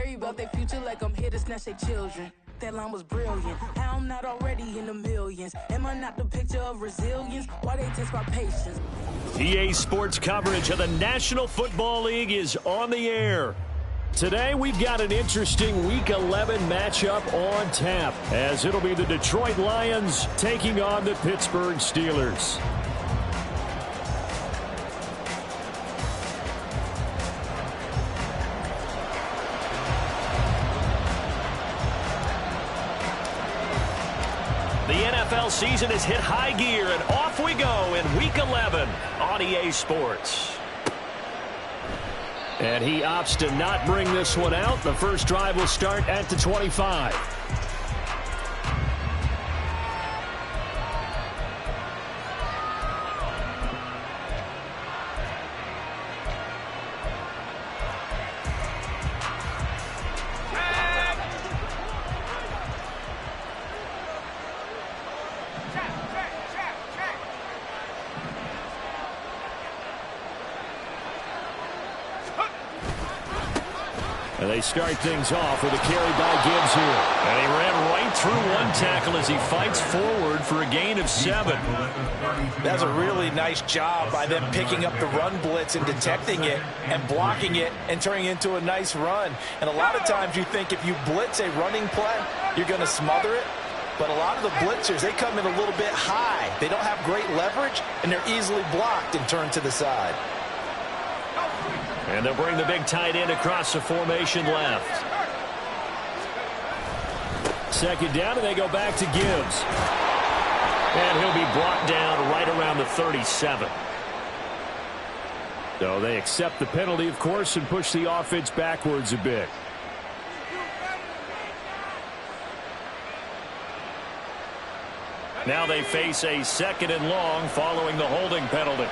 worry about their future like I'm here to snatch their children. That line was brilliant. How I'm not already in the millions. Am I not the picture of resilience? Why they test my patience? EA Sports coverage of the National Football League is on the air. Today we've got an interesting Week 11 matchup on tap, as it'll be the Detroit Lions taking on the Pittsburgh Steelers. The NFL season has hit high gear, and off we go in Week 11 on EA Sports. And he opts to not bring this one out. The first drive will start at the 25. And they start things off with a carry by Gibbs here. And he ran right through one tackle as he fights forward for a gain of 7. That's a really nice job by them picking up the run blitz and detecting it and blocking it and turning it into a nice run. And a lot of times you think if you blitz a running play, you're going to smother it. But a lot of the blitzers, they come in a little bit high. They don't have great leverage, and they're easily blocked and turned to the side. And they'll bring the big tight end across the formation left. Second down, and they go back to Gibbs. And he'll be brought down right around the 37. So they accept the penalty, of course, and push the offense backwards a bit. Now they face a 2nd and long following the holding penalty.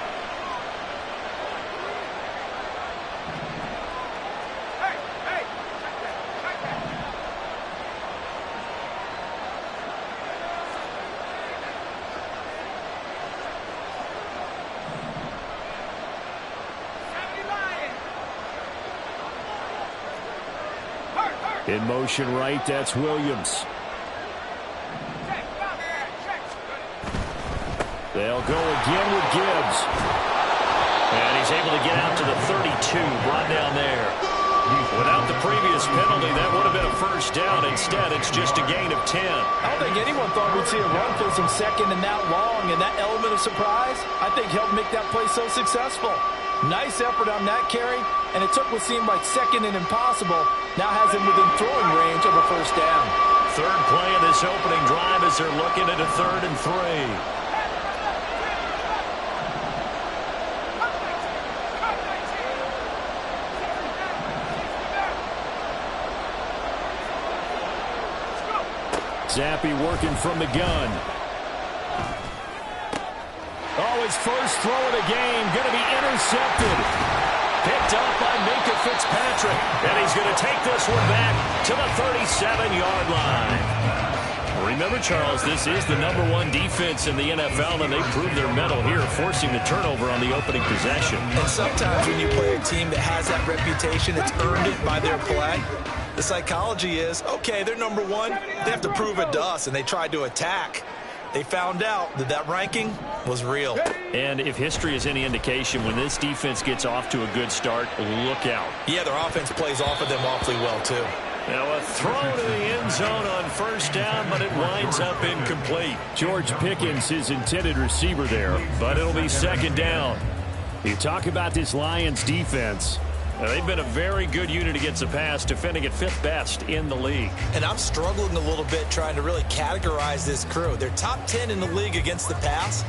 In motion right, that's Williams. They'll go again with Gibbs. And he's able to get out to the 32, brought down there. Without the previous penalty, that would have been a first down. Instead, it's just a gain of 10. I don't think anyone thought we'd see a run through some 2nd and that long, and that element of surprise, I think, helped make that play so successful. Nice effort on that carry, and it took what seemed like 2nd and impossible. Now has him within throwing range of a first down. Third play of this opening drive as they're looking at a 3rd and 3. Zappe working from the gun. Oh, his first throw of the game going to be intercepted. Picked up by Minkah Fitzpatrick. And he's going to take this one back to the 37-yard line. Remember, Charles, this is the #1 defense in the NFL, and they proved their mettle here, forcing the turnover on the opening possession. And sometimes when you play a team that has that reputation, it's earned it by their play. The psychology is, okay, they're #1. They have to prove it to us, and they tried to attack. They found out that that ranking was real. And if history is any indication, when this defense gets off to a good start, look out. Yeah, their offense plays off of them awfully well, too. Now a throw to the end zone on first down, but it winds up incomplete. George Pickens, his intended receiver there, but it'll be 2nd down. You talk about this Lions defense. Now, they've been a very good unit against the pass, defending at 5th best in the league. And I'm struggling a little bit trying to really categorize this crew. They're top 10 in the league against the pass,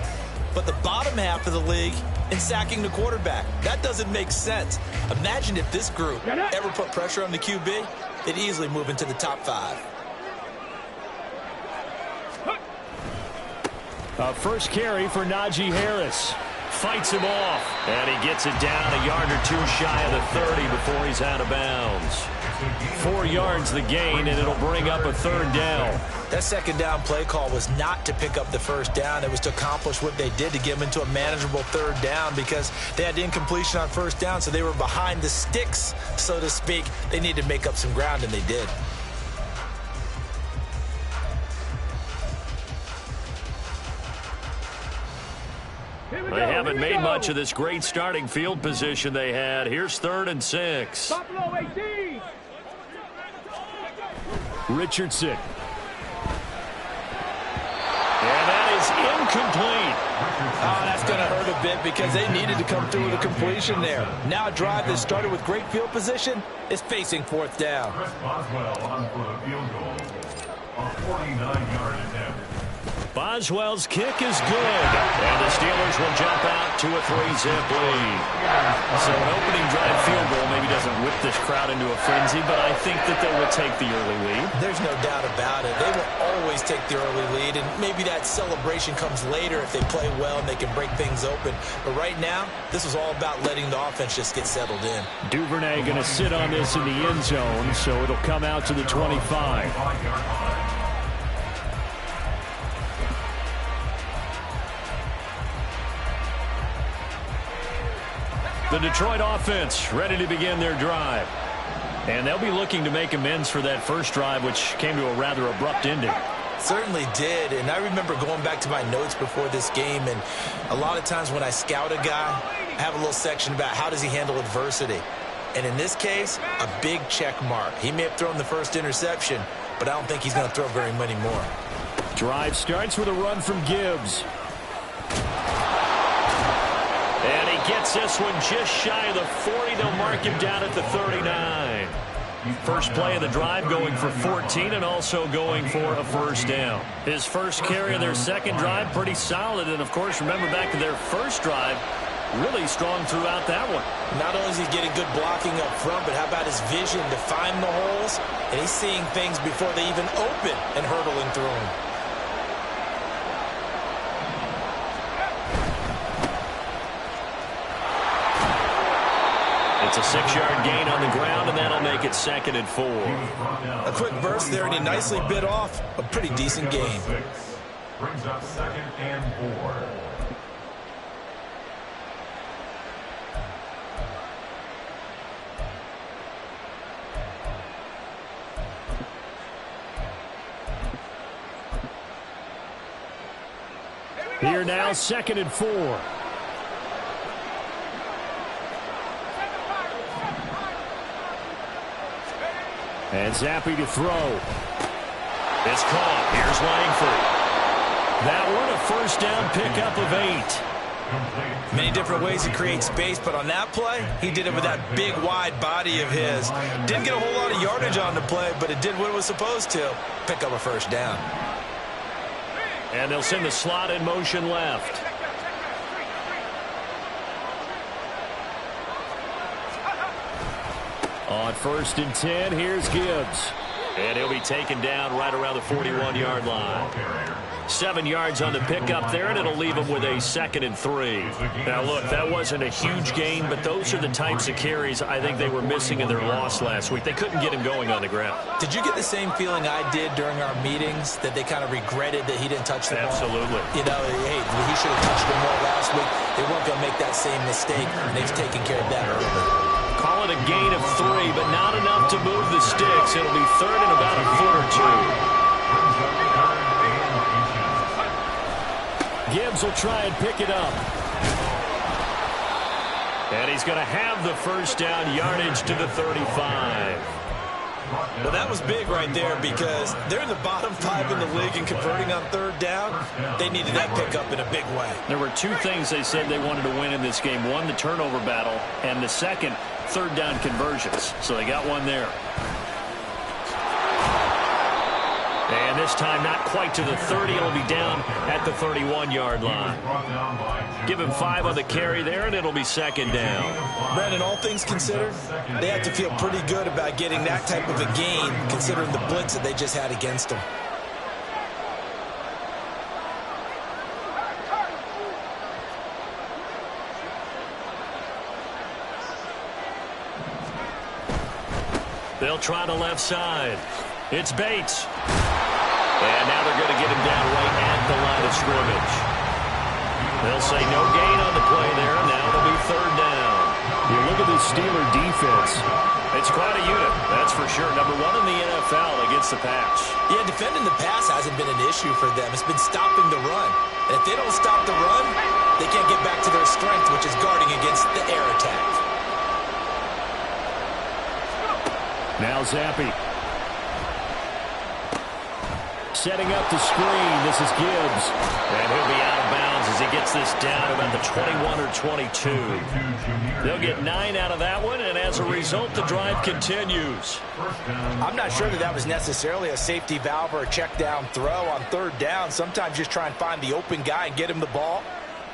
but the bottom half of the league in sacking the quarterback. That doesn't make sense. Imagine if this group ever put pressure on the QB, they'd easily move into the top 5. A first carry for Najee Harris. Fights him off, and he gets it down a yard or two shy of the 30 before he's out of bounds. 4 yards the gain, and it'll bring up a 3rd down. That 2nd down play call was not to pick up the 1st down. It was to accomplish what they did, to get them into a manageable 3rd down, because they had incompletion on 1st down, so they were behind the sticks, so to speak. They needed to make up some ground, and they did. They haven't made much of this great starting field position they had. Here's 3rd and 6. Richardson. And that is incomplete. Oh, that's going to hurt a bit because they needed to come through with a completion there. Now a drive that started with great field position is facing 4th down. Chris Boswell on for the field goal. A 49-yard attempt. Boswell's kick is good, and the Steelers will jump out to a 3-zip lead. So an opening drive field goal maybe doesn't whip this crowd into a frenzy, but I think that they will take the early lead. There's no doubt about it. They will always take the early lead, and maybe that celebration comes later if they play well and they can break things open. But right now, this is all about letting the offense just get settled in. Duvernay going to sit on this in the end zone, so it'll come out to the 25. The Detroit offense ready to begin their drive. And they'll be looking to make amends for that first drive, which came to a rather abrupt ending. Certainly did, and I remember going back to my notes before this game, and a lot of times when I scout a guy, I have a little section about how does he handle adversity. And in this case, a big check mark. He may have thrown the first interception, but I don't think he's going to throw very many more. Drive starts with a run from Gibbs. And he gets this one just shy of the 40. They'll mark him down at the 39. First play of the drive going for 14 and also going for a first down. His first carry of their second drive, pretty solid. And, of course, remember back to their first drive, really strong throughout that one. Not only is he getting good blocking up front, but how about his vision to find the holes? And he's seeing things before they even open and hurdling through them. It's a 6-yard gain on the ground, and that'll make it 2nd and 4. A quick burst there, and he nicely bit off a pretty decent gain. Brings up 2nd and 4. Here now, 2nd and 4. And Zappe to throw. It's caught. Here's Langford. That one a first down pickup of 8. Many different ways to create space, but on that play, he did it with that big, wide body of his. Didn't get a whole lot of yardage on the play, but it did what it was supposed to. Pick up a first down. And they'll send the slot in motion left. On 1st and 10, here's Gibbs. And he'll be taken down right around the 41-yard line. 7 yards on the pickup there, and it'll leave him with a 2nd and 3. Now, look, that wasn't a huge gain, but those are the types of carries I think they were missing in their loss last week. They couldn't get him going on the ground. Did you get the same feeling I did during our meetings, that they kind of regretted that he didn't touch the ball? Absolutely. You know, hey, he should have touched the ball last week. They weren't going to make that same mistake, and they've taken care of that early. Call it a gain of 3, but not enough to move the sticks. It'll be 3rd and about a foot or 2. Gibbs will try and pick it up. And he's going to have the first down, yardage to the 35. Well, that was big right there because they're in the bottom 5 in the league and converting on 3rd down. They needed that pickup in a big way. There were 2 things they said they wanted to win in this game. One, the turnover battle, and the second, 3rd down conversions. So they got one there. And this time not quite to the 30. It'll be down at the 31-yard line. Give him 5 on the carry there, and it'll be 2nd down. Brandon, all things considered, they have to feel pretty good about getting that type of a gain, considering the blitz that they just had against them. They'll try the left side. It's Bates. And now they're going to get him down right at the line of scrimmage. They'll say no gain on the play there. Now it'll be third down. You look at the Steeler defense. It's quite a unit, that's for sure. Number one in the NFL against the pass. Yeah, defending the pass hasn't been an issue for them. It's been stopping the run. And if they don't stop the run, they can't get back to their strength, which is guarding against the air attack. Now Zappi. Setting up the screen. This is Gibbs. And he'll be out of bounds as he gets this down about the 21 or 22. They'll get 9 out of that one, and as a result, the drive continues. I'm not sure that was necessarily a safety valve or a check down throw on third down. Sometimes just try and find the open guy and get him the ball.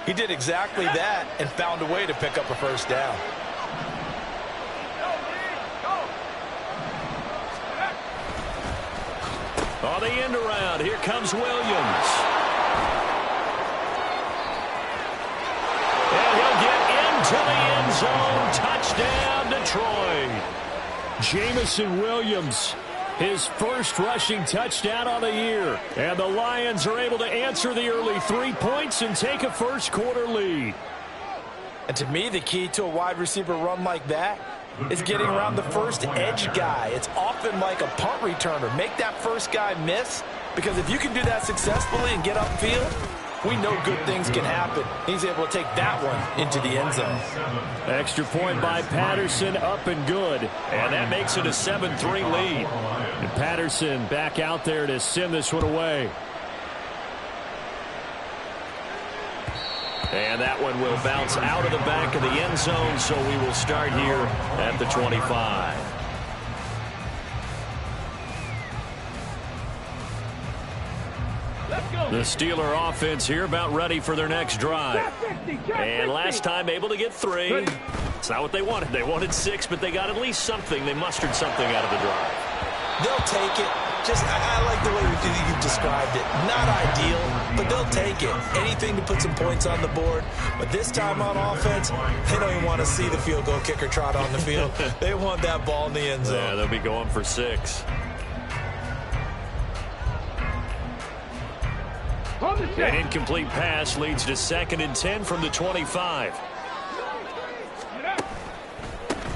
He did exactly that and found a way to pick up a first down. On the end around, here comes Williams. And he'll get into the end zone. Touchdown, Detroit. Jameson Williams, his first rushing touchdown on the year. And the Lions are able to answer the early 3 points and take a first quarter lead. And to me, the key to a wide receiver run like that is getting around the first edge guy. It's often like a punt returner. Make that first guy miss, because if you can do that successfully and get upfield, we know good things can happen. He's able to take that one into the end zone. Extra point by Patterson, up and good. And that makes it a 7-3 lead. And Patterson back out there to send this one away. And that one will bounce out of the back of the end zone, so we will start here at the 25. The Steeler offense here about ready for their next drive. And last time able to get 3. It's not what they wanted. They wanted 6, but they got at least something. They mustered something out of the drive. They'll take it. I like the way you've described it. Not ideal, but they'll take it. Anything to put some points on the board. But this time on offense, they don't even want to see the field goal kicker trot on the field. They want that ball in the end zone. Yeah, they'll be going for 6. An incomplete pass leads to 2nd and 10 from the 25.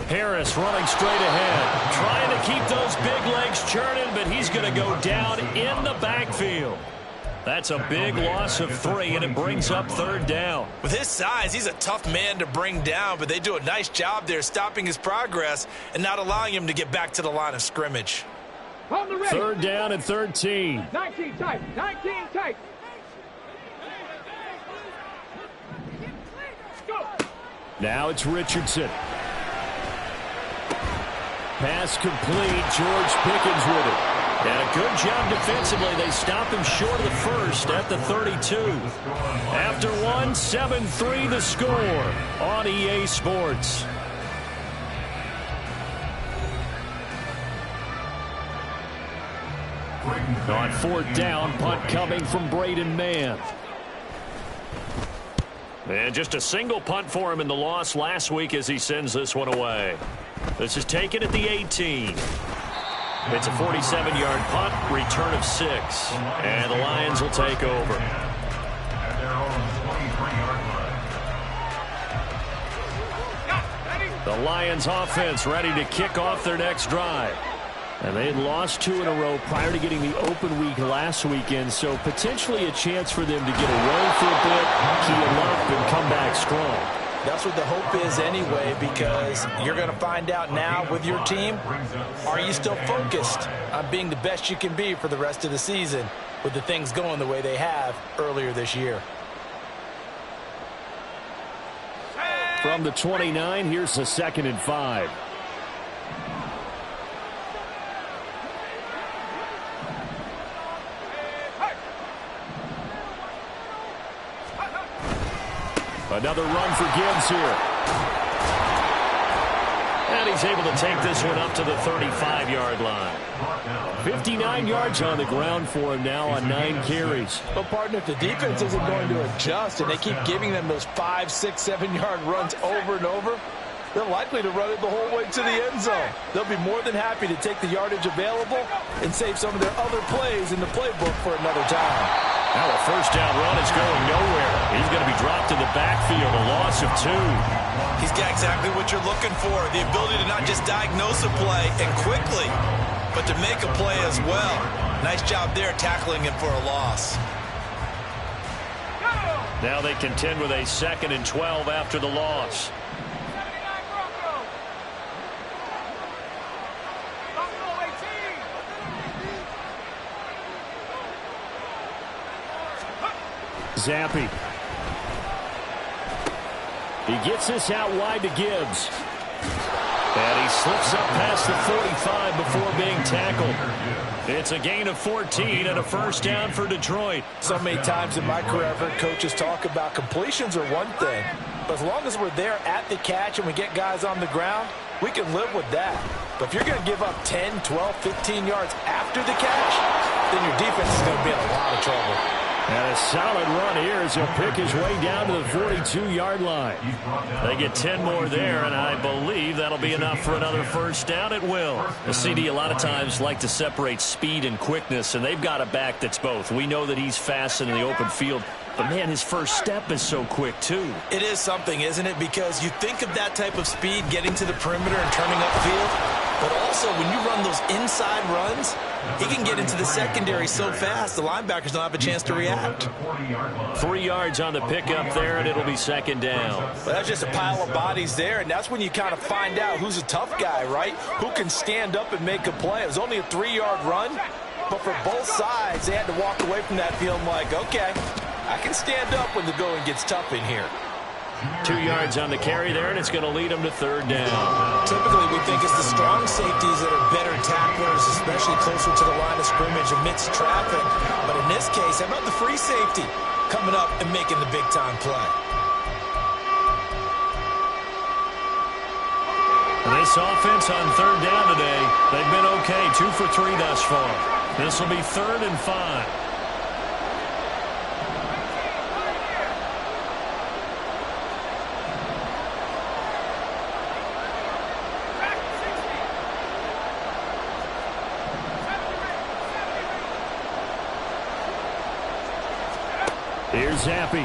Harris running straight ahead, trying to keep those big legs churning, but he's going to go down in the backfield. That's a big loss of 3, and it brings up 3rd down. With his size, he's a tough man to bring down, but they do a nice job there stopping his progress and not allowing him to get back to the line of scrimmage. 3rd down and 13. 19 tight, 19 tight. Now it's Richardson. Pass complete. George Pickens with it. And a good job defensively. They stop him short of the first at the 32. After 1, 7-3 the score on EA Sports. On 4th down, punt coming from Braden Mann. And just a single punt for him in the loss last week as he sends this one away. This is taken at the 18. It's a 47-yard punt, return of 6. And the Lions will take over. At their own 23-yard line. The Lions offense ready to kick off their next drive. And they had lost 2 in a row prior to getting the open week last weekend, so potentially a chance for them to get a run for a bit, key them up, and come back strong. That's what the hope is anyway, because you're going to find out now with your team, are you still focused on being the best you can be for the rest of the season with the things going the way they have earlier this year. From the 29, here's a 2nd and 5. Another run for Gibbs here. And he's able to take this one up to the 35-yard line. 59 yards on the ground for him now on 9 carries. But, partner, if the defense isn't going to adjust and they keep giving them those 5, 6, 7-yard runs over and over, they're likely to run it the whole way to the end zone. They'll be more than happy to take the yardage available and save some of their other plays in the playbook for another time. Now a first down run is going nowhere. He's going to be dropped in the backfield, a loss of 2. He's got exactly what you're looking for, the ability to not just diagnose a play and quickly, but to make a play as well. Nice job there tackling him for a loss. Now they contend with a 2nd and 12 after the loss. Zampi. He gets this out wide to Gibbs. And he slips up past the 45 before being tackled. It's a gain of 14 and a first down for Detroit. So many times in my career I've heard coaches talk about completions are one thing, but as long as we're there at the catch and we get guys on the ground, we can live with that. But if you're going to give up 10, 12, 15 yards after the catch, then your defense is going to be in a lot of trouble. And a solid run here as he'll pick his way down to the 42-yard line. They get 10 more there, and I believe that'll be enough for another first down at will. The CD a lot of times like to separate speed and quickness, and they've got a back that's both. We know that he's fast in the open field, but, man, his first step is so quick, too. It is something, isn't it? Because you think of that type of speed getting to the perimeter and turning upfield, but also when you run those inside runs, he can get into the secondary so fast the linebackers don't have a chance to react. 3 yards on the pickup there, and it'll be 2nd down. Well, that's just a pile of bodies there, and that's when you kind of find out who's a tough guy, right? Who can stand up and make a play. It was only a 3-yard run, but for both sides, they had to walk away from that feeling like, okay, I can stand up when the going gets tough in here. 2 yards on the carry there, and it's going to lead them to 3rd down. Typically, we think it's the strong safeties that are better tacklers, especially closer to the line of scrimmage amidst traffic. But in this case, how about the free safety coming up and making the big-time play? And this offense on 3rd down today, they've been okay, 2 for 3 thus far. This will be 3rd and 5. Here's Zampi.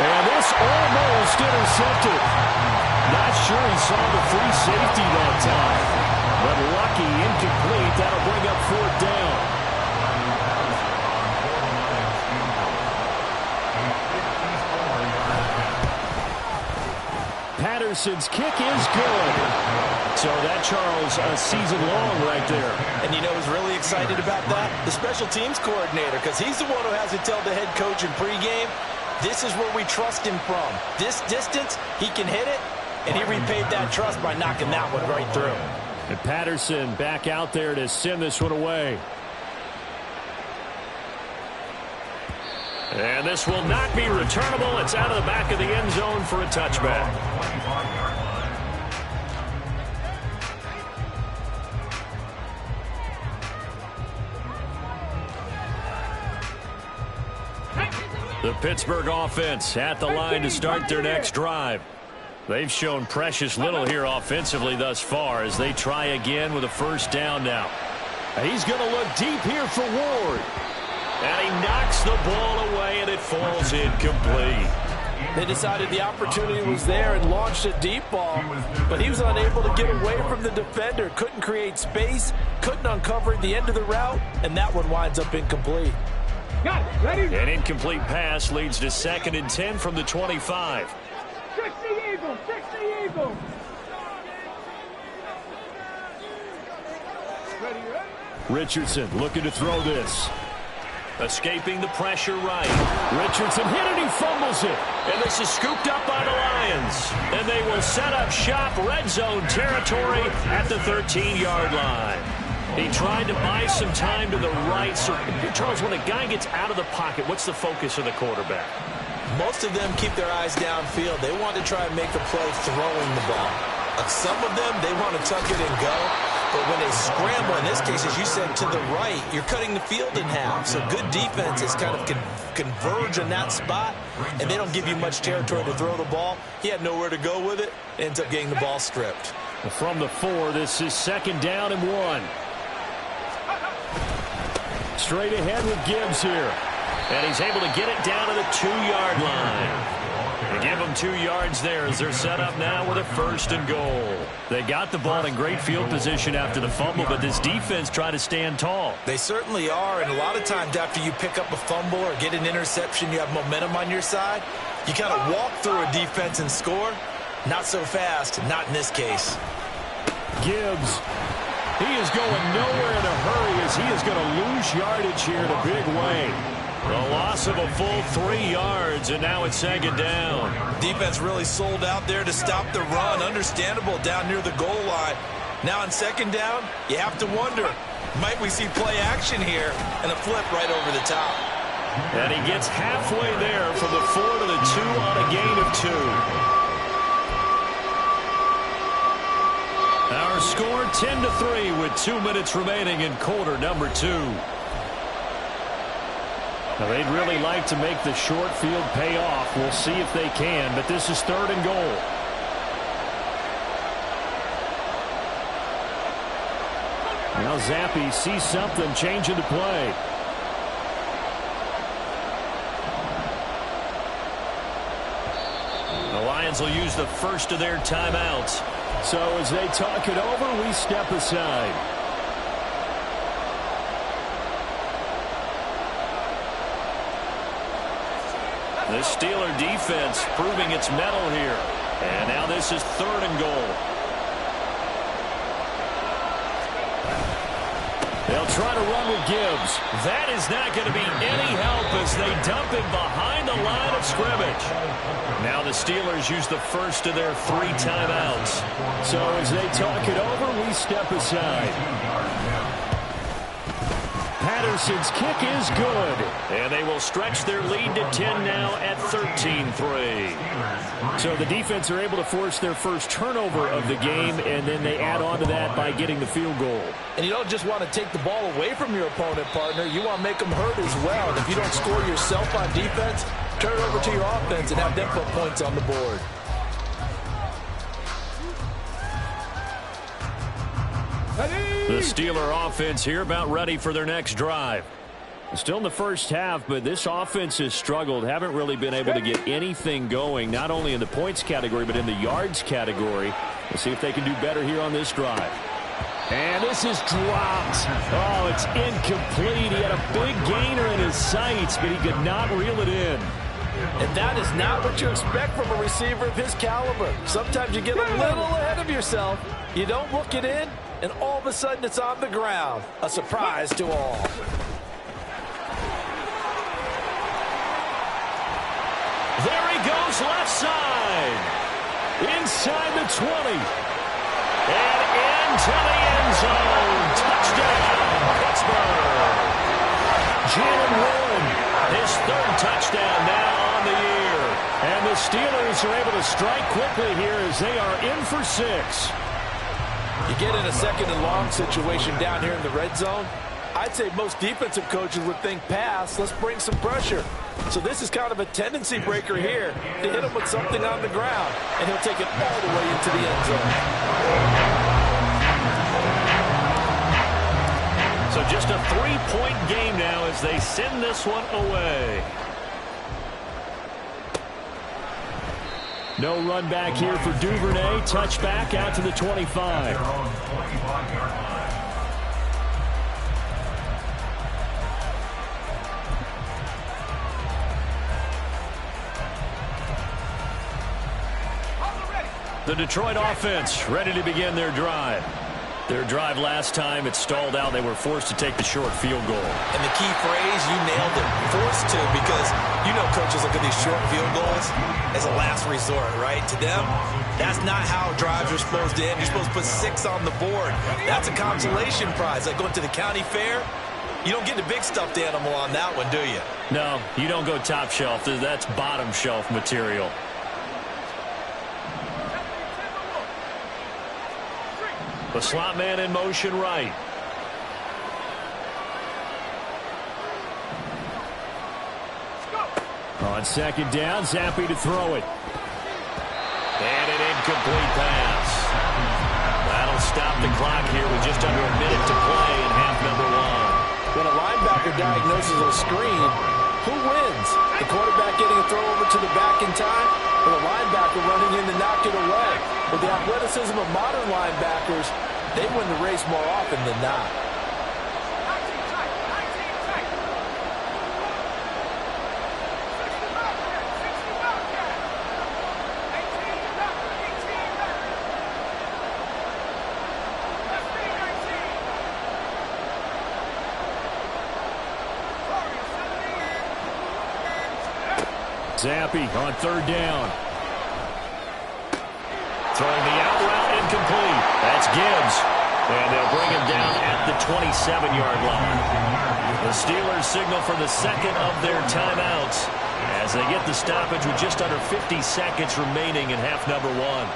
And this almost intercepted. Not sure he saw the free safety that time. But lucky, incomplete. That'll bring up 4th down. Patterson's kick is good. So that, Charles, a season long right there. And you know who's really excited about that? The special teams coordinator, because he's the one who has to tell the head coach in pregame, this is where we trust him from. This distance, he can hit it, and he repaid that trust by knocking that one right through. And Patterson back out there to send this one away. And this will not be returnable. It's out of the back of the end zone for a touchback. The Pittsburgh offense at the line to start their next drive. They've shown precious little here offensively thus far as they try again with a first down now. He's going to look deep here for Ward. And he knocks the ball away, and it falls incomplete. They decided the opportunity was there and launched a deep ball, but he was unable to get away from the defender, couldn't create space, couldn't uncover the end of the route, and that one winds up incomplete. Got it. Ready? An incomplete pass leads to 2nd and 10 from the 25. 60 Eagles. 60 Eagles. Ready? Richardson looking to throw this. Escaping the pressure right. Richardson hit it, he fumbles it. And this is scooped up by the Lions. And they will set up shop, red zone territory at the 13-yard line. He tried to buy some time to the right. So, Charles, when a guy gets out of the pocket, what's the focus of the quarterback? Most of them keep their eyes downfield. They want to try and make a play throwing the ball. Some of them, they want to tuck it and go. But when they scramble, in this case, as you said, to the right, you're cutting the field in half. So good defense is kind of converge in that spot, and they don't give you much territory to throw the ball. He had nowhere to go with it. Ends up getting the ball stripped. From the 4, this is 2nd down and 1. Straight ahead with Gibbs here. And he's able to get it down to the 2-yard line. They give them 2 yards there as they're set up now with a 1st and goal. They got the ball in great field position after the fumble, but this defense tried to stand tall. They certainly are, and a lot of times after you pick up a fumble or get an interception, you have momentum on your side. You kind of walk through a defense and score. Not so fast, not in this case. Gibbs, he is going nowhere in a hurry as he is going to lose yardage here in a big way. A loss of a full 3 yards, and now it's 2nd down. Defense really sold out there to stop the run. Understandable down near the goal line. Now on 2nd down, you have to wonder, might we see play action here and a flip right over the top? And he gets halfway there from the 4 to the 2 on a gain of 2. Our score 10-3 with 2 minutes remaining in quarter number 2. Now, they'd really like to make the short field pay off. We'll see if they can, but this is 3rd and goal. Now Zappi sees something changing the play. The Lions will use the first of their timeouts. So as they talk it over, we step aside. The Steeler defense proving its mettle here. And now this is 3rd and goal. They'll try to run with Gibbs. That is not going to be any help as they dump him behind the line of scrimmage. Now the Steelers use the first of their 3 timeouts. So as they talk it over, we step aside. Patterson's kick is good. And they will stretch their lead to 10 now at 13-3. So the defense are able to force their first turnover of the game, and then they add on to that by getting the field goal. And you don't just want to take the ball away from your opponent, partner. You want to make them hurt as well. And if you don't score yourself on defense, turn it over to your offense and have them put points on the board. The Steeler offense here about ready for their next drive. Still in the first half, but this offense has struggled. Haven't really been able to get anything going, not only in the points category, but in the yards category. We'll see if they can do better here on this drive. And this is dropped. Oh, it's incomplete. He had a big gainer in his sights, but he could not reel it in. And that is not what you expect from a receiver of his caliber. Sometimes you get a little ahead of yourself. You don't look it in, and all of a sudden it's on the ground. A surprise to all. There he goes left side. Inside the 20. And into the end zone. Touchdown, Pittsburgh. Jalen Warren, his 3rd touchdown now on the year. And the Steelers are able to strike quickly here as they are in for 6. You get in a 2nd and long situation down here in the red zone. I'd say most defensive coaches would think pass. Let's bring some pressure. So this is kind of a tendency breaker here to hit him with something on the ground, and he'll take it all the way into the end zone. So just a 3-point game now as they send this one away. No run back here for Duvernay. Touchback out to the 25. The Detroit offense ready to begin their drive. Their drive last time, it stalled out. They were forced to take the short field goal. And the key phrase, you nailed it, forced to, because you know coaches look at these short field goals as a last resort, right? To them, that's not how drives are supposed to end. You're supposed to put 6 on the board. That's a consolation prize. Like going to the county fair, you don't get the big stuffed animal on that one, do you? No, you don't go top shelf. That's bottom shelf material. The slot man in motion right. On second down, Zappe to throw it. And an incomplete pass. That'll stop the clock here with just under a minute to play in half number one. When a linebacker diagnoses a screen, who wins? The quarterback getting a throw over to the back in time, or the linebacker running in to knock it away? With the athleticism of modern linebackers, they win the race more often than not. Zappe on third down. Throwing the out route, incomplete. That's Gibbs. And they'll bring him down at the 27-yard line. The Steelers signal for the second of their timeouts as they get the stoppage with just under 50 seconds remaining in half number one.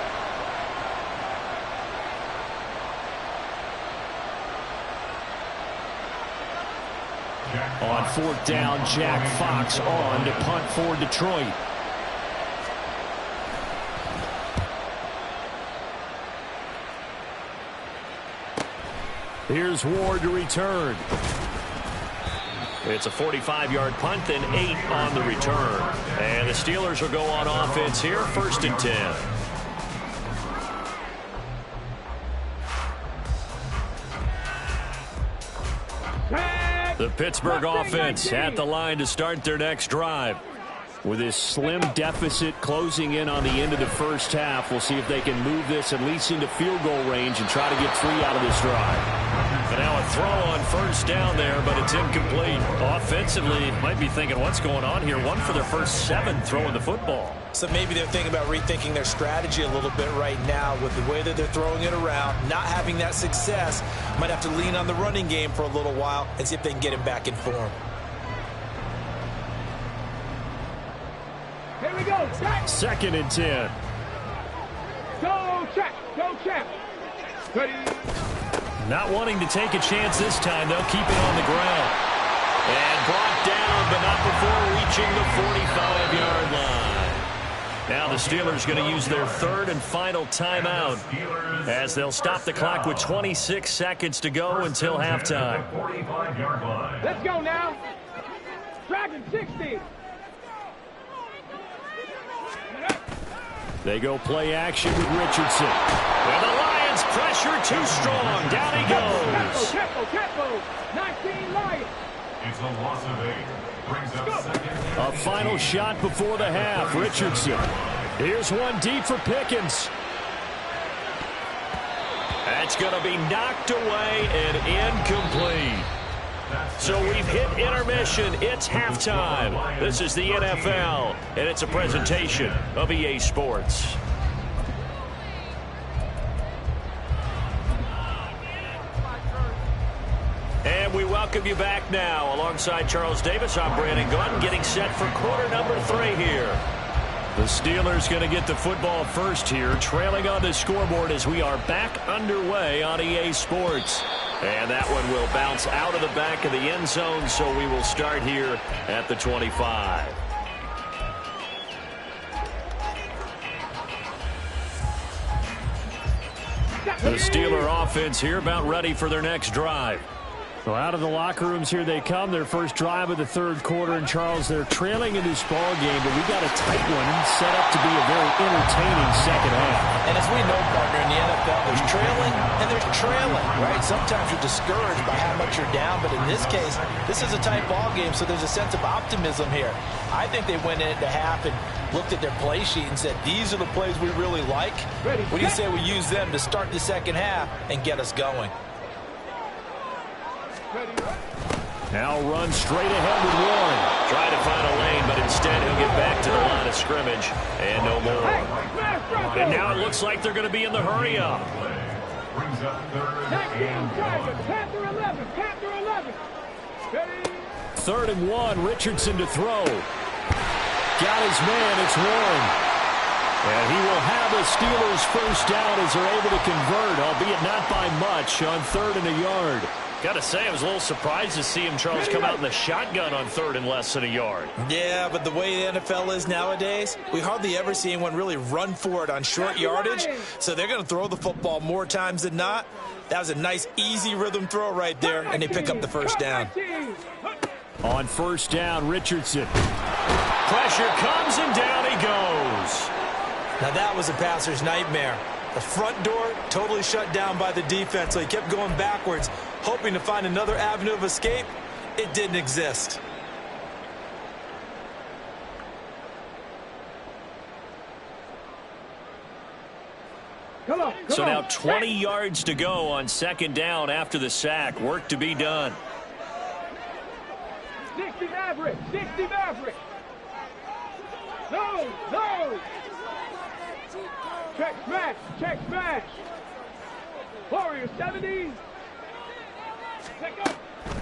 On fourth down, Jack Fox on to punt for Detroit. Here's Ward to return. It's a 45-yard punt, then 8 on the return. And the Steelers will go on offense here, 1st and 10. The Pittsburgh offense at the line to start their next drive. With this slim deficit closing in on the end of the first half, we'll see if they can move this at least into field goal range and try to get 3 out of this drive. And now a throw on first down there, but it's incomplete. Offensively, might be thinking, what's going on here? 1 for their first 7 throwing the football. So maybe they're thinking about rethinking their strategy a little bit right now with the way that they're throwing it around, not having that success. Might have to lean on the running game for a little while and see if they can get him back in form. Here we go. Check. 2nd and 10. Go check. Go check. Ready. Not wanting to take a chance this time, they'll keep it on the ground. And brought down, but not before reaching the 45-yard line. Now the Steelers going to use their 3rd and final timeout as they'll stop the clock with 26 seconds to go until halftime. Let's go now. Dragon 60. They go play action with Richardson. And the Lions pressure too strong. Down he goes. Tempo. 19 Lions. It's a loss of 8. Brings up 2nd. A final shot before the half. Richardson. Here's one deep for Pickens. That's going to be knocked away and incomplete. So we've hit intermission. It's halftime. This is the NFL, and it's a presentation of EA Sports. And we welcome you back now. Alongside Charles Davis, I'm Brandon Gunn, getting set for quarter number 3 here. The Steelers going to get the football first here, trailing on the scoreboard as we are back underway on EA Sports. And that one will bounce out of the back of the end zone, so we will start here at the 25. The Steeler offense here about ready for their next drive. So out of the locker rooms here they come, their first drive of the 3rd quarter. And Charles, they're trailing in this ball game, but we got a tight one set up to be a very entertaining second half. And as we know, partner, in the NFL, there's trailing and there's trailing, right? Sometimes you're discouraged by how much you're down, but in this case, this is a tight ball game, so there's a sense of optimism here. I think they went into half and looked at their play sheet and said, these are the plays we really like. What do you say we use them to start the second half and get us going? Now run straight ahead with Warren. Try to find a lane, but instead he'll get back to the line of scrimmage. And no more. And now it looks like they're going to be in the hurry up. Brings up 3rd Panther 11. Panther 11. Ready. 3rd and 1. Richardson to throw. Got his man. It's Warren. And he will have the Steelers first down as they're able to convert, albeit not by much, on 3rd and a yard. Got to say, I was a little surprised to see him, Charles, come out in the shotgun on 3rd and less than a yard. Yeah, but the way the NFL is nowadays, we hardly ever see anyone really run for it on short yardage. So they're going to throw the football more times than not. That was a nice, easy rhythm throw right there, and they pick up the first down. On 1st down, Richardson. Pressure comes, and down he goes. Now that was a passer's nightmare. The front door totally shut down by the defense, so he kept going backwards, hoping to find another avenue of escape. It didn't exist. So now 20 yards to go on 2nd down after the sack. Work to be done. 60 Maverick. 60 Maverick. No, no. Check smash. Check smash. Warrior 70. Let go.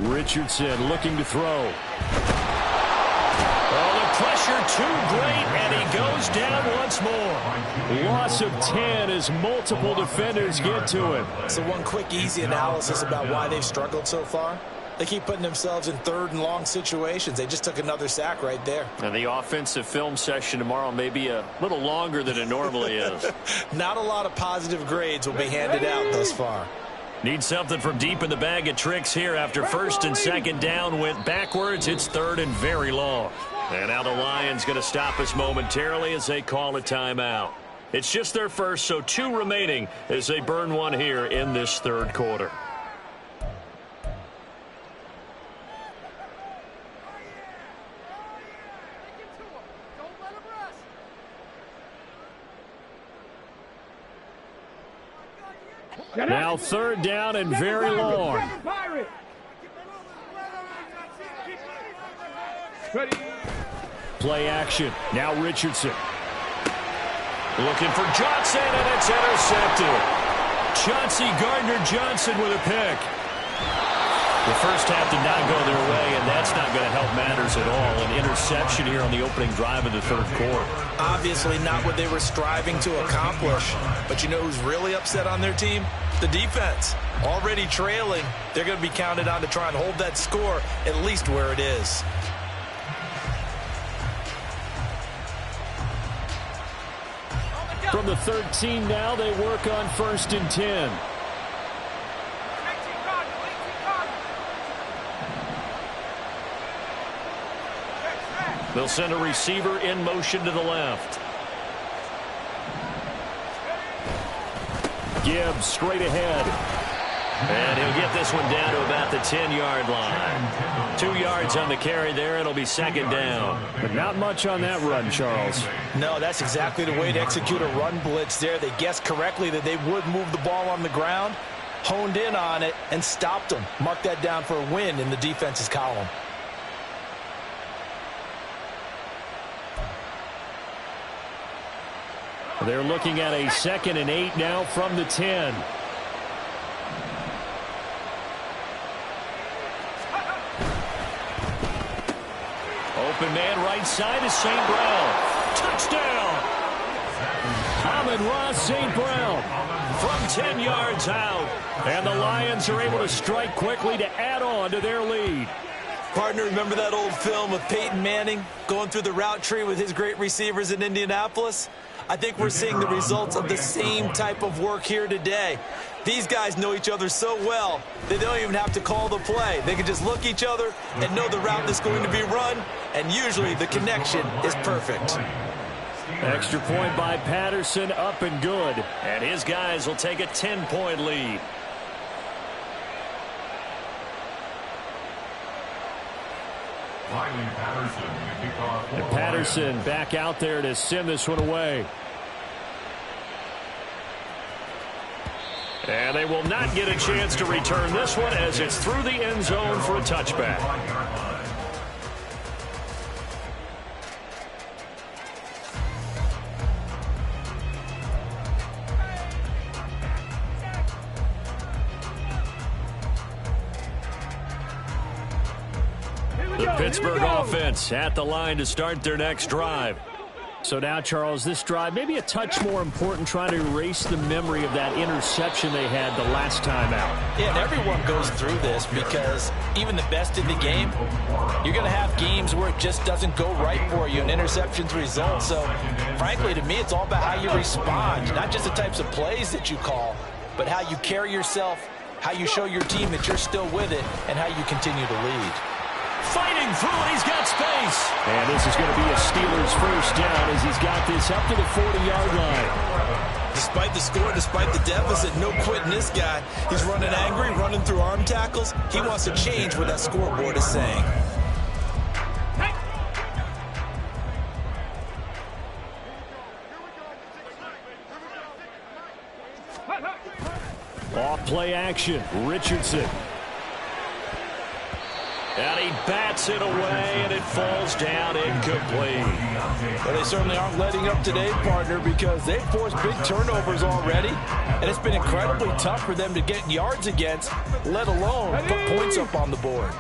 Richardson looking to throw. Oh, the pressure too great, and he goes down once more. Loss of 10 as multiple defenders get to him. So one quick, easy analysis about why they've struggled so far. They keep putting themselves in 3rd and long situations. They just took another sack right there. And the offensive film session tomorrow may be a little longer than it normally is. Not a lot of positive grades will be handed out thus far. Need something from deep in the bag of tricks here after 1st and 2nd down went backwards. It's 3rd and very long. And now the Lions going to stop us momentarily as they call a timeout. It's just their first, so 2 remaining as they burn one here in this 3rd quarter. Now 3rd down and very long. Play action. Now Richardson. Looking for Johnson, and it's intercepted. Chauncey Gardner-Johnson with a pick. The first half did not go their way, and that's not going to help matters at all. An interception here on the opening drive of the 3rd quarter. Obviously not what they were striving to accomplish. But you know who's really upset on their team? The defense. Already trailing, they're going to be counted on to try and hold that score at least where it is. From the 13 now, they work on 1st and 10. They'll send a receiver in motion to the left. Gibbs straight ahead. And he'll get this one down to about the 10-yard line. 2 yards on the carry there. It'll be 2nd down. But not much on that run, Charles. No, that's exactly the way to execute a run blitz there. They guessed correctly that they would move the ball on the ground, honed in on it, and stopped them. Mark that down for a win in the defense's column. They're looking at a 2nd and 8 now from the 10. Open man right side is St. Brown. Touchdown! Amon-Ra St. Brown from 10 yards out. And the Lions are able to strike quickly to add on to their lead. Partner, remember that old film of Peyton Manning going through the route tree with his great receivers in Indianapolis? I think we're seeing the results of the same type of work here today. These guys know each other so well that they don't even have to call the play. They can just look each other and know the route that's going to be run, and usually the connection is perfect. Extra point by Patterson, up and good. And his guys will take a 10-point lead. And Patterson back out there to send this one away. And they will not get a chance to return this one as it's through the end zone for a touchback. The Pittsburgh offense at the line to start their next drive. So now, Charles, this drive maybe a touch more important, trying to erase the memory of that interception they had the last time out. Yeah, and everyone goes through this because even the best in the game, you're going to have games where it just doesn't go right for you and interceptions result. So, frankly, to me, it's all about how you respond, not just the types of plays that you call, but how you carry yourself, how you show your team that you're still with it, and how you continue to lead. Fighting through it, he's got space. And this is going to be a Steelers first down as he's got this up to the 40-yard line. Despite the score, despite the deficit, no quitting this guy. He's running angry, running through arm tackles. He wants to change what that scoreboard is saying. Off play action, Richardson. And he bats it away, and it falls down incomplete. Well, they certainly aren't letting up today, partner, because they've forced big turnovers already, and it's been incredibly tough for them to get yards against, let alone put points up on the board.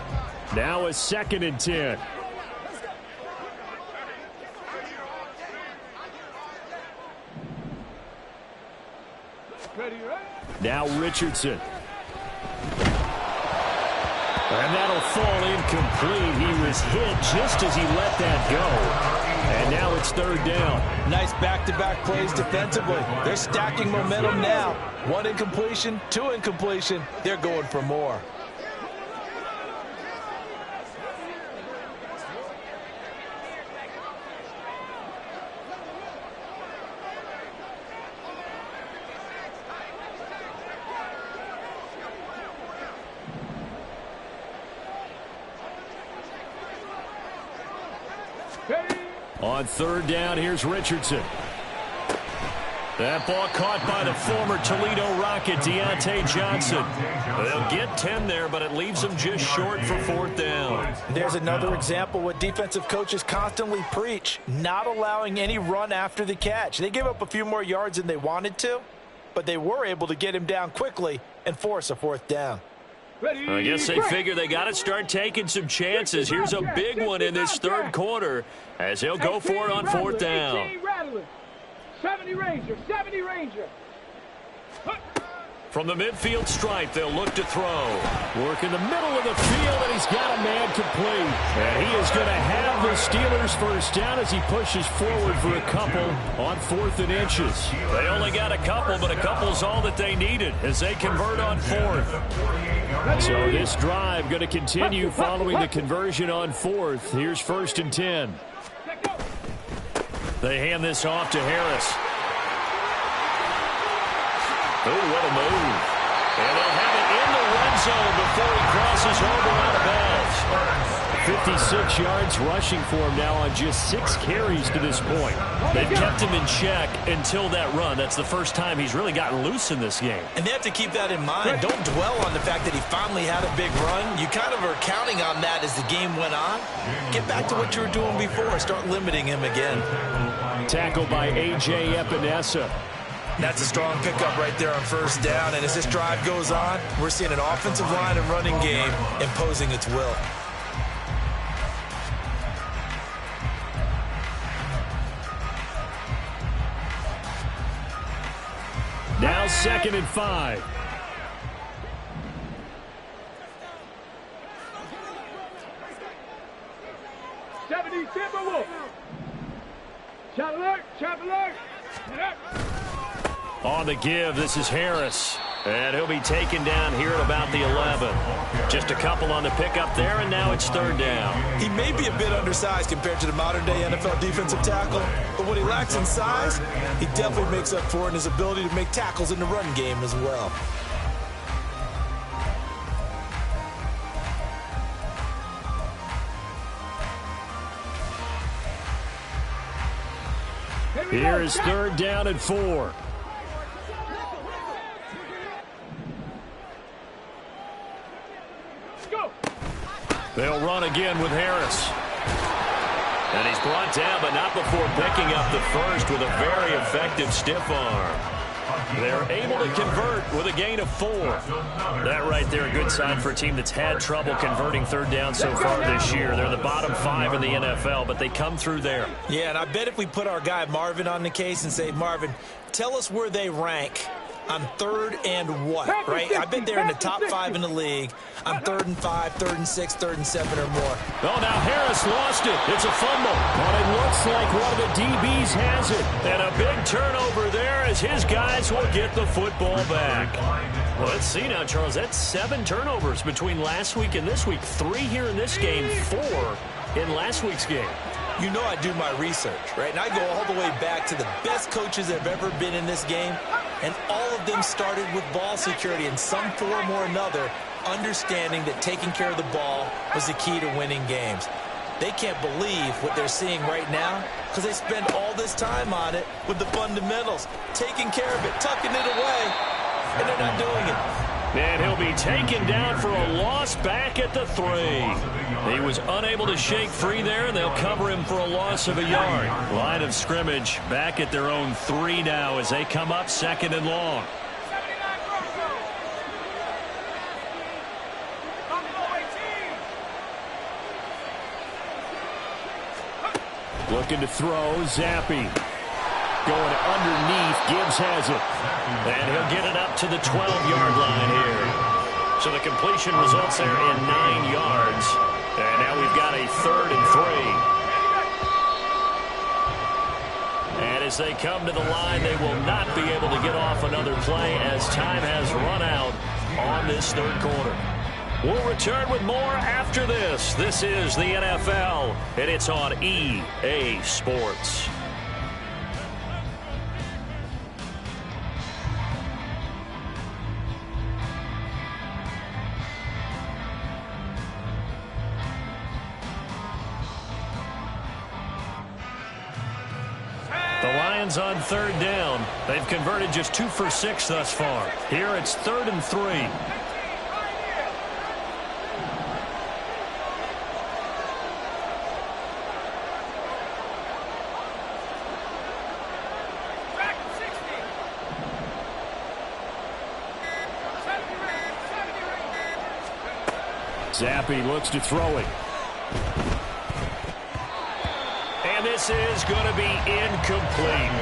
Now a 2nd and 10. Now Richardson. And that'll fall incomplete. He was hit just as he let that go. And now it's 3rd down. Nice back-to-back plays defensively. They're stacking momentum now. 1 incompletion, 2 incompletion. They're going for more. On 3rd down, here's Richardson. That ball caught by the former Toledo Rocket, Deontay Johnson. They'll get 10 there, but it leaves them just short for 4th down. There's another example what defensive coaches constantly preach, not allowing any run after the catch. They gave up a few more yards than they wanted to, but they were able to get him down quickly and force a 4th down. I guess they figure they got to start taking some chances. Here's a big one in this 3rd quarter as he'll go for it on 4th down. 70 Ranger. From the midfield stripe, they'll look to throw. Work in the middle of the field, and he's got a man complete. And he is going to have the Steelers first down as he pushes forward for a couple on 4th and inches. They only got a couple, but a couple's all that they needed as they convert on 4th. So this drive going to continue following the conversion on 4th. Here's 1st and 10. They hand this off to Harris. Oh, what a move. And they'll have it in the red zone before he crosses over out of bounds. 56 yards rushing for him now on just 6 carries to this point. They've kept him in check until that run. That's the first time he's really gotten loose in this game. And they have to keep that in mind. Don't dwell on the fact that he finally had a big run. You kind of are counting on that as the game went on. Get back to what you were doing before. Start limiting him again. Tackled by A.J. Epinesa. That's a strong pickup right there on 1st down. And as this drive goes on, we're seeing an offensive line and running game imposing its will. Now 2nd and 5. Timberwolf. Chop alert. On the give, this is Harris. And he'll be taken down here at about the 11. Just a couple on the pickup there, and now it's 3rd down. He may be a bit undersized compared to the modern-day NFL defensive tackle, but what he lacks in size, he definitely makes up for in his ability to make tackles in the run game as well. Here is 3rd down and 4. They'll run again with Harris. And he's brought down, but not before picking up the first with a very effective stiff arm. They're able to convert with a gain of 4. That right there, a good sign for a team that's had trouble converting third down so far this year. They're the bottom 5 in the NFL, but they come through there. Yeah, and I bet if we put our guy Marvin on the case and say, Marvin, tell us where they rank on third and what, right? I bet they're in the top 5 in the league. I'm 3rd and 5, 3rd and 6, 3rd and 7 or more. Oh, now Harris lost it. It's a fumble. But it looks like one of the DBs has it. And a big turnover there as his guys will get the football back. Well, let's see now, Charles. That's 7 turnovers between last week and this week. 3 here in this game, 4 in last week's game. You know I do my research, right? And I go all the way back to the best coaches that have ever been in this game. And all of them started with ball security in some form or another, understanding that taking care of the ball was the key to winning games. They can't believe what they're seeing right now because they spend all this time on it with the fundamentals, taking care of it, tucking it away, and they're not doing it. And he'll be taken down for a loss back at the 3. He was unable to shake free there, and they'll cover him for a loss of a yard. Line of scrimmage back at their own 3 now as they come up 2nd and long. Looking to throw, Zappi. Going underneath, Gibbs has it. And he'll get it up to the 12-yard line here. So the completion results there in 9 yards. And now we've got a 3rd and 3. And as they come to the line, they will not be able to get off another play as time has run out on this 3rd quarter. We'll return with more after this. This is the NFL, and it's on EA Sports. The Lions on 3rd down. They've converted just 2 for 6 thus far. Here it's 3rd and 3. Zappi looks to throw it. And this is going to be incomplete.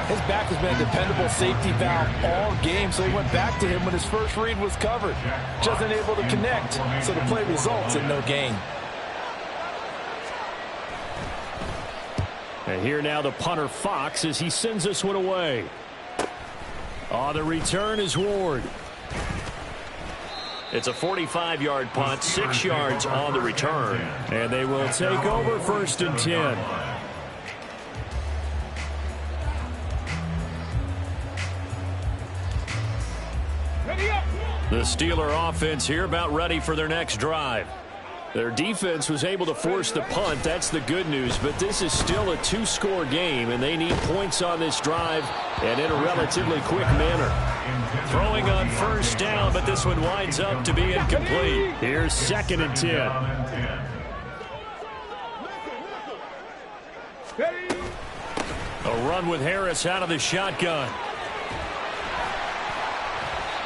His back has been a dependable safety valve all game, so he went back to him when his first read was covered. Just unable to connect, so the play results in no gain. And here now the punter Fox as he sends this one away. Oh, the return is Ward. It's a 45-yard punt, 6 yards on the return. And they will take over 1st and 10. The Steeler offense here about ready for their next drive. Their defense was able to force the punt. That's the good news. But this is still a 2-score game, and they need points on this drive and in a relatively quick manner. Throwing on 1st down, but this one winds up to be incomplete. Here's 2nd and 10. A run with Harris out of the shotgun.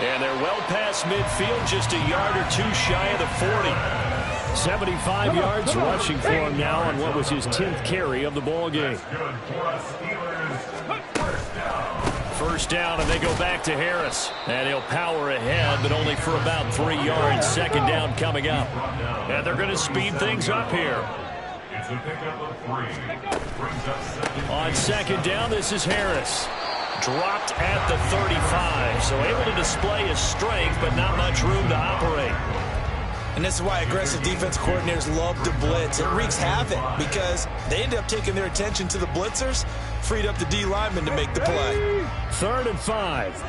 And they're well past midfield, just a yard or 2 shy of the 40. 75 yards rushing for him now on what was his 10th carry of the ball game. 1st down, and they go back to Harris. And he'll power ahead, but only for about 3 yards. 2nd down coming up. And they're going to speed things up here. On 2nd down, this is Harris. Dropped at the 35, so able to display his strength, but not much room to operate. And this is why aggressive defense coordinators love to blitz. It wreaks havoc because they end up taking their attention to the blitzers, freed up the D lineman to make the play. 3rd and 5.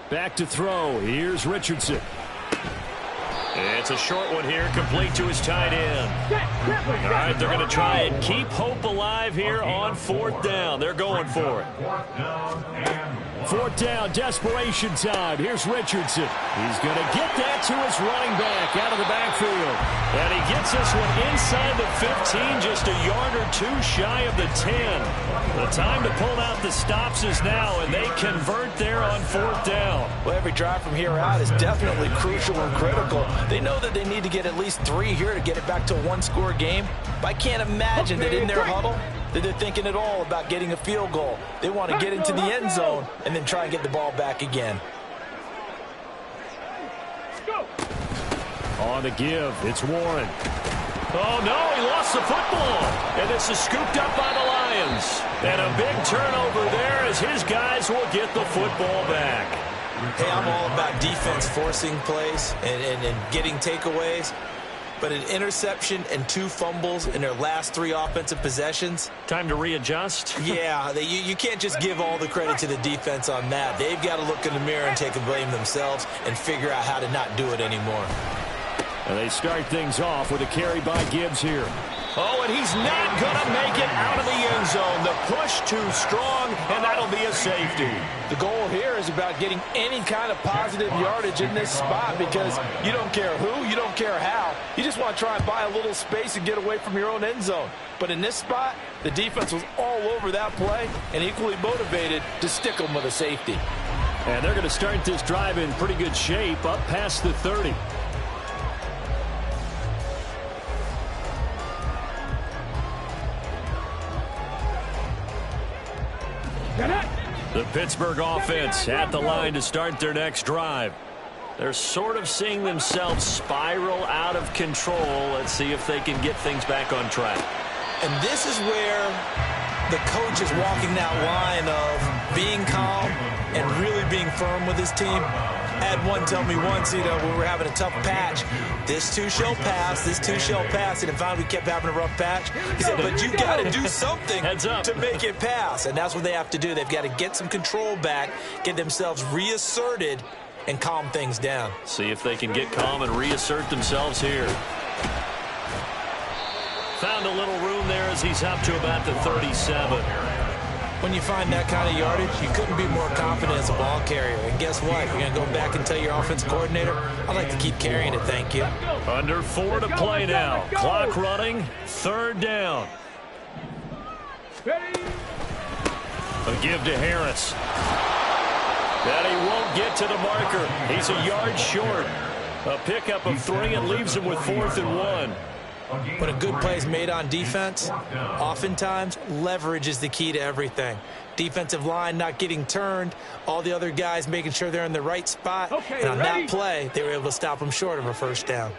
Back to throw. Here's Richardson. It's a short one here, complete to his tight end. All right, they're going to try and keep hope alive here on 4th down. They're going for it. 4th down and Fourth down, desperation time. Here's Richardson. He's going to get that to his running back out of the backfield. And he gets this one inside the 15, just a yard or two shy of the 10. The time to pull out the stops is now, and they convert there on fourth down. Well, every drive from here out is definitely crucial and critical. They know that they need to get at least 3 here to get it back to a one-score game. But I can't imagine that in their huddle that they're thinking at all about getting a field goal. They want to get into the end zone and then try and get the ball back again. On the give, it's Warren. Oh, no, he lost the football. And this is scooped up by the Lions. And a big turnover there as his guys will get the football back. Hey, I'm all about defense forcing plays and getting takeaways. But an interception and 2 fumbles in their last 3 offensive possessions. Time to readjust? Yeah, you can't just give all the credit to the defense on that. They've got to look in the mirror and take the blame themselves and figure out how to not do it anymore. And they start things off with a carry by Gibbs here. Oh, and he's not going to make it out of the end zone. The push too strong, and that'll be a safety. The goal here is about getting any kind of positive yardage in this spot because you don't care who, you don't care how. You just want to try and buy a little space and get away from your own end zone. But in this spot, the defense was all over that play and equally motivated to stick them with a safety. And they're going to start this drive in pretty good shape up past the 30. The Pittsburgh offense at the line to start their next drive. They're sort of seeing themselves spiral out of control. Let's see if they can get things back on track. And this is where the coach is walking that line of being calm and really being firm with his team. I had one tell me once, when we were having a tough patch, this too shall pass, this too shall pass. And finally we kept having a rough patch. He said, but you got to do something to make it pass. And that's what they have to do. They've got to get some control back, get themselves reasserted, and calm things down. See if they can get calm and reassert themselves here. Found a little room there as he's up to about the 37. When you find that kind of yardage, you couldn't be more confident as a ball carrier. And guess what? You're going to go back and tell your offensive coordinator, I'd like to keep carrying it, thank you. Under 4 to play now. Clock running. 3rd down. A give to Harris. That he won't get to the marker. He's a yard short. A pickup of 3 and leaves him with 4th and 1. When a good play is made on defense, oftentimes leverage is the key to everything. Defensive line not getting turned, all the other guys making sure they're in the right spot. And on that play, they were able to stop them short of a 1st down.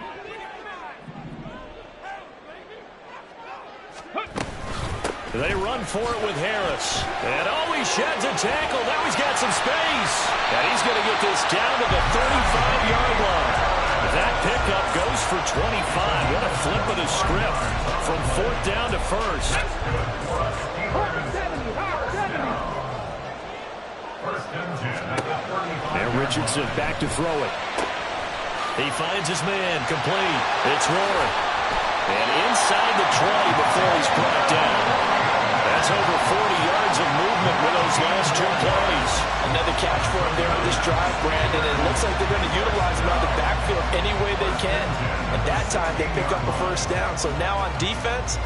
They run for it with Harris. And he sheds a tackle. Now he's got some space. And he's going to get this down to the 35-yard line. That pickup goes for 25. What a flip of the script from 4th down to 1st. And Richardson back to throw it. He finds his man complete. It's Warren. And inside the 20 before he's brought down. That's over 40 yards of movement with those last 2 plays. Another catch for him there with this drive, Brandon. And it looks like they're going to utilize him on the backfield any way they can. At that time, they pick up a 1st down. So now on defense,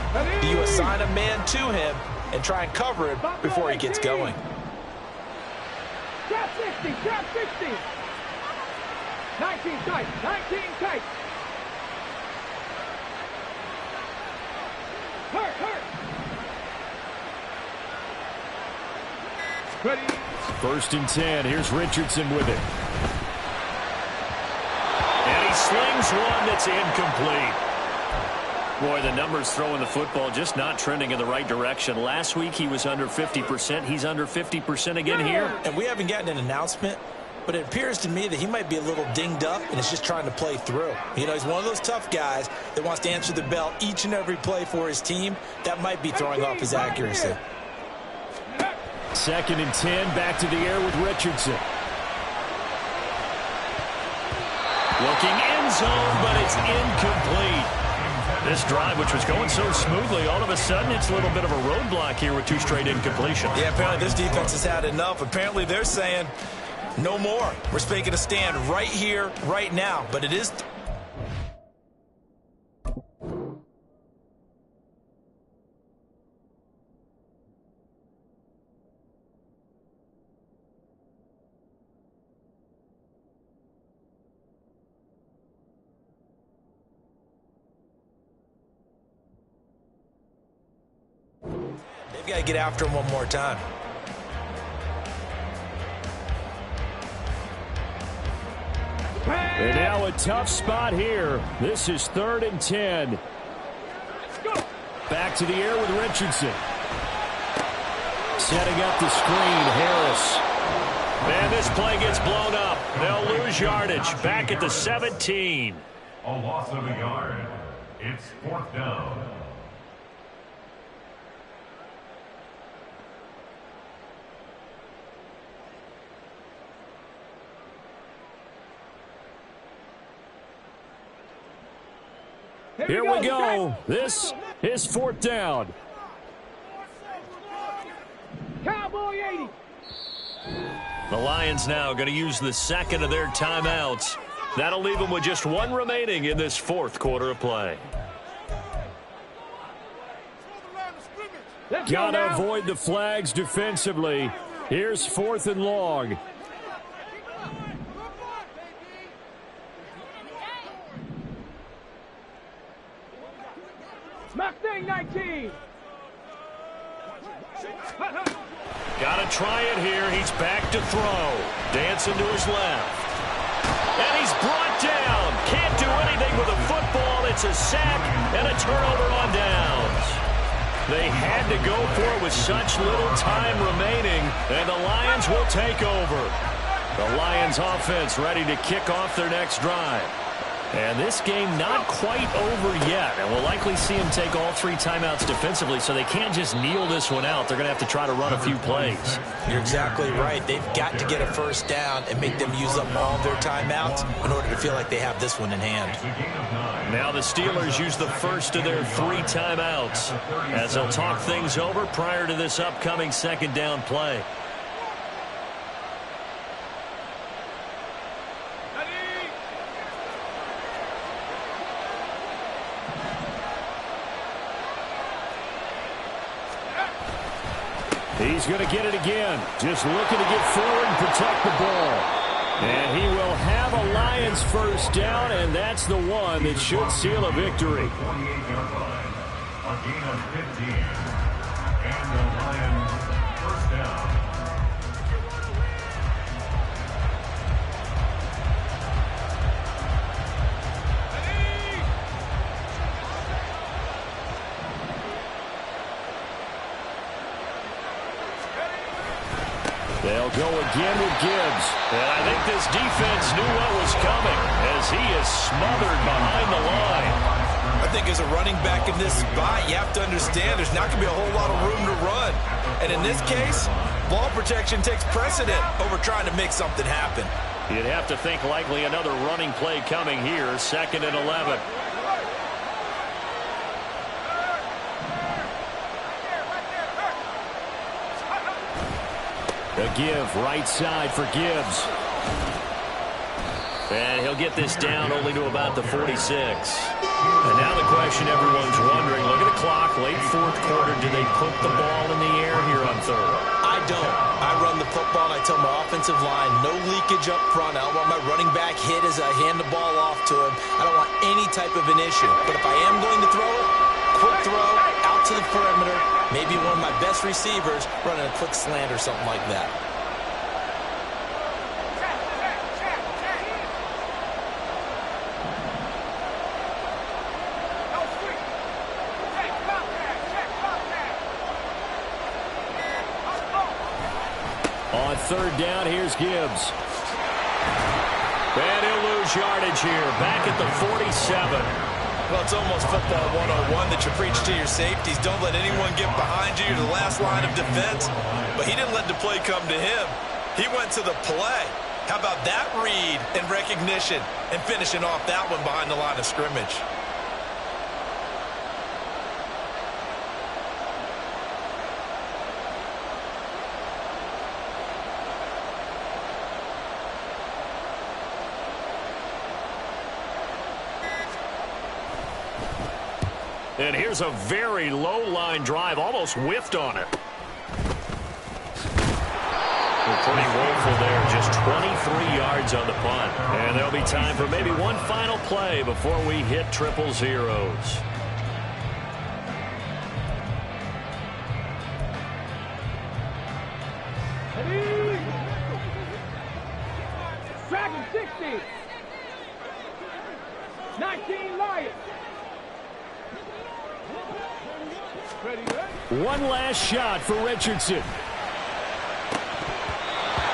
do you assign a man to him and try and cover him before he gets going? Drop 60, drop 60. 19 tight, 19 tight. Hurt. Ready. 1st and 10. Here's Richardson with it. And he slings one that's incomplete. Boy, the numbers throwing the football just not trending in the right direction. Last week he was under 50%. He's under 50% again here. And we haven't gotten an announcement, but it appears to me that he might be a little dinged up and is just trying to play through. He's one of those tough guys that wants to answer the bell each and every play for his team. That might be throwing off his accuracy. 2nd and 10, back to the air with Richardson. Looking end zone, but it's incomplete. This drive, which was going so smoothly, all of a sudden it's a little bit of a roadblock here with 2 straight incompletions. Yeah, apparently this defense has had enough. Apparently they're saying no more. We're making a stand right here, right now. But it is... They've got to get after him one more time. And now a tough spot here. This is 3rd and 10. Back to the air with Richardson. Setting up the screen, Harris. And this play gets blown up. They'll lose yardage. Back at the 17. A loss of a yard. It's 4th down. Here we go. This is 4th down. Cowboy 80. The Lions now going to use the second of their timeouts. That'll leave them with just 1 remaining in this 4th quarter of play. Gotta avoid the flags defensively. Here's 4th and long. Mustang 19. Got to try it here. He's back to throw. Dancing to his left. And he's brought down. Can't do anything with a football. It's a sack and a turnover on downs. They had to go for it with such little time remaining, and the Lions will take over. The Lions offense ready to kick off their next drive. And this game not quite over yet. And we'll likely see him take all 3 timeouts defensively, so they can't just kneel this one out. They're going to have to try to run a few plays. You're exactly right. They've got to get a first down and make them use up all their timeouts in order to feel like they have this one in hand. Now the Steelers use the first of their 3 timeouts as they'll talk things over prior to this upcoming 2nd down play. He's going to get it again. Just looking to get forward and protect the ball. And he will have a Lions first down, and that's the one that should seal a victory. 48-yard line. A gain of 15. And the Lions first down. They'll go again with Gibbs. And I think this defense knew what was coming as he is smothered behind the line. I think as a running back in this spot, you have to understand there's not going to be a whole lot of room to run. And in this case, ball protection takes precedent over trying to make something happen. You'd have to think likely another running play coming here, 2nd and 11. A give right side for Gibbs. And he'll get this down only to about the 46. And now the question everyone's wondering, look at the clock, late 4th quarter, do they put the ball in the air here on 3rd? I don't. I run the football, and I tell my offensive line, no leakage up front. I don't want my running back hit as I hand the ball off to him. I don't want any type of an issue. But if I am going to throw it, quick throw, out to the perimeter, maybe one of my best receivers running a quick slant or something like that. On 3rd down, here's Gibbs. And he'll lose yardage here, back at the 47. Well, it's almost football 101 that you preach to your safeties. Don't let anyone get behind you. You're the last line of defense. But he didn't let the play come to him. He went to the play. How about that read and recognition and finishing off that one behind the line of scrimmage? And here's a very low-line drive, almost whiffed on it. Pretty woeful there, just 23 yards on the punt. And there'll be time for maybe one final play before we hit triple zeros. Dragon 60. 19 Lions. One last shot for Richardson.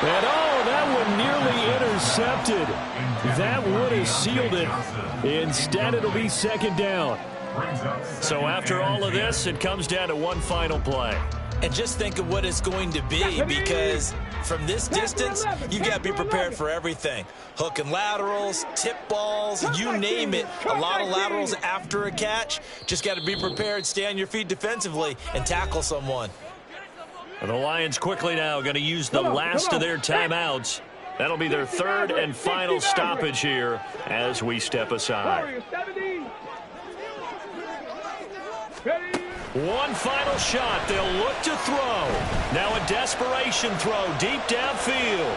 And that one nearly intercepted. That would have sealed it. Instead, it'll be second down. So after all of this, it comes down to one final play. And just think of what it's going to be, because from this distance, you've got to be prepared for everything. Hook and laterals, tip balls, you name it. A lot of laterals after a catch. Just got to be prepared, stay on your feet defensively, and tackle someone. And the Lions quickly now going to use the last of their timeouts. That'll be their third and final stoppage here as we step aside. One final shot. They'll look to throw. Now a desperation throw deep downfield.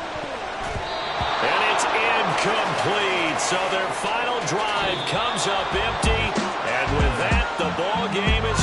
And it's incomplete. So their final drive comes up empty. And with that, the ball game is